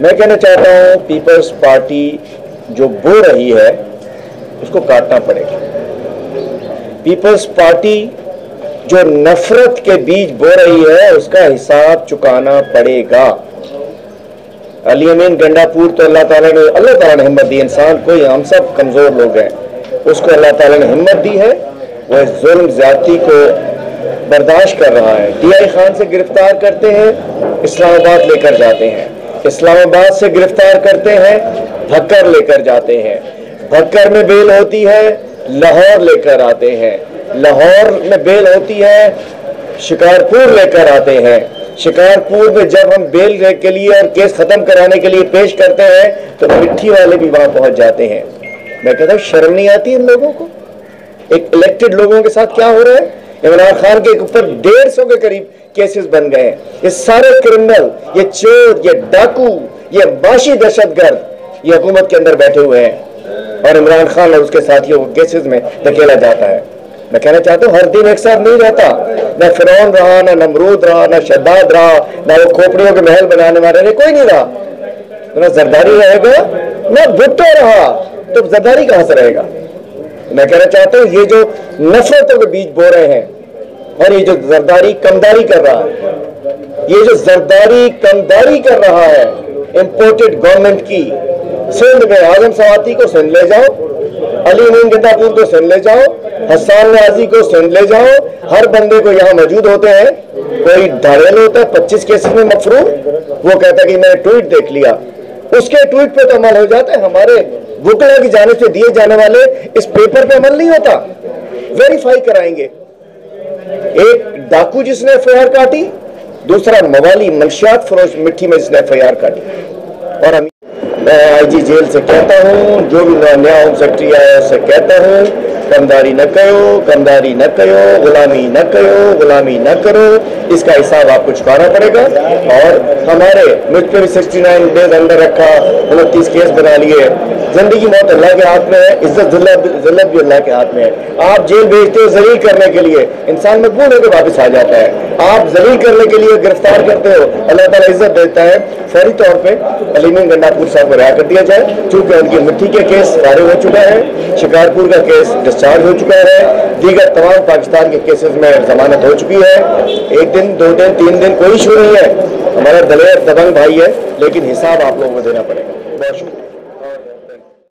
मैं कहना चाहता हूं पीपल्स पार्टी जो बो रही है उसको काटना पड़ेगा। पीपल्स पार्टी जो नफरत के बीज बो रही है उसका हिसाब चुकाना पड़ेगा। अली अमीन गंडापुर तो अल्लाह ताला ने हिम्मत दी। इंसान कोई, हम सब कमजोर लोग हैं, उसको अल्लाह ताला ने हिम्मत दी है। वो इस जुल्म ज्यादती को बर्दाश्त कर रहा है। टीआई खान से गिरफ्तार करते हैं, इस्लामाबाद लेकर जाते हैं, इस्लामाबाद से गिरफ्तार करते हैं, भक्कर लेकर जाते हैं, भक्कर में बेल होती है, लाहौर लेकर आते हैं, लाहौर में बेल होती है, शिकारपुर लेकर आते हैं, शिकारपुर में जब हम बेल के लिए और केस खत्म कराने के लिए पेश करते हैं तो मिट्टी वाले भी वहां पहुंच जाते हैं। मैं कहता हूं शर्म नहीं आती इन लोगों को? एक इलेक्टेड लोगों के साथ क्या हो रहा है? इमरान खान के ऊपर 150 के करीब केसेस बन गए हैं। ये सारे क्रिमिनल, ये चोर, ये डाकू, ये बाशी दहशतगर्द ये हुकूमत के अंदर बैठे हुए हैं और इमरान खान और उसके साथियों को केसेस में धकेला जाता है। मैं कहना चाहता हूँ हर दिन एक साथ नहीं रहता। न फिरौन रहा, न नमरूद रहा, न शद्दाद रहा, न वो खोपड़ियों के महल बनाने वाले ने, कोई नहीं रहा। तो न जरदारी रहेगा न भुट्टो रहा, तो जरदारी कहां से रहेगा? मैं कहना चाहता हूँ ये जो नफरतों के बीज बो रहे हैं और ये जो जरदारी कमदारी कर रहा है, ये जो जरदारी कमदारी कर रहा है इंपोर्टेड गवर्नमेंट की, सिंध में आजम सवाती को सिंध ले जाओ, अली अमीन गंडापुर को सिंध ले जाओ, हसन न्याजी को सिंध ले जाओ, हर बंदे को यहाँ मौजूद होते हैं। कोई धारेल होता है 25 केसेस में मफरूम, वो कहता है कि मैंने ट्वीट देख लिया, उसके ट्वीट पे तो अमल हो जाता है। हमारे वकला की जानिब से दिए जाने वाले इस पेपर पे अमल नहीं होता। वेरीफाई कराएंगे। एक डाकू जिसने एफआईआर काटी, दूसरा मवाली मंशियात फरोश मिट्टी में जिसने एफआईआर काटी। और मैं आईजी जेल से कहता हूँ, जो भी नया होम सेक्रेटरी आया उससे कहता हूँ, कमदारी न करो, कमदारी न करो, गुलामी न करो, गुलामी न करो। इसका हिसाब आपको चुकाना पड़ेगा। और हमारे मुझ पर भी 69 डेज अंदर रखा, 29 केस बना लिए। जिंदगी मौत अल्लाह के हाथ में है, इज्जत जिल्लत भी अल्लाह के हाथ में है। आप जेल भेजते हो जलील करने के लिए, इंसान मकबूल होकर वापस आ जाता है। आप जलील करने के लिए गिरफ्तार करते हो, अल्लाह ताला इज्जत देता है। फौरी तौर पे अली अमीन गंडापुर साहब को रिहा कर दिया जाए, चूंकि उनकी मिट्टी के केस फारिग हो चुका है, शिकारपुर का केस डिस्चार्ज हो चुका है, दीगर तमाम पाकिस्तान के केसेस में जमानत हो चुकी है। 1 दिन 2 दिन 3 दिन कोई इशू नहीं है। हमारा दलेर दबंग भाई है, लेकिन हिसाब आप लोगों को देना पड़ेगा। बहुत शुक्रिया।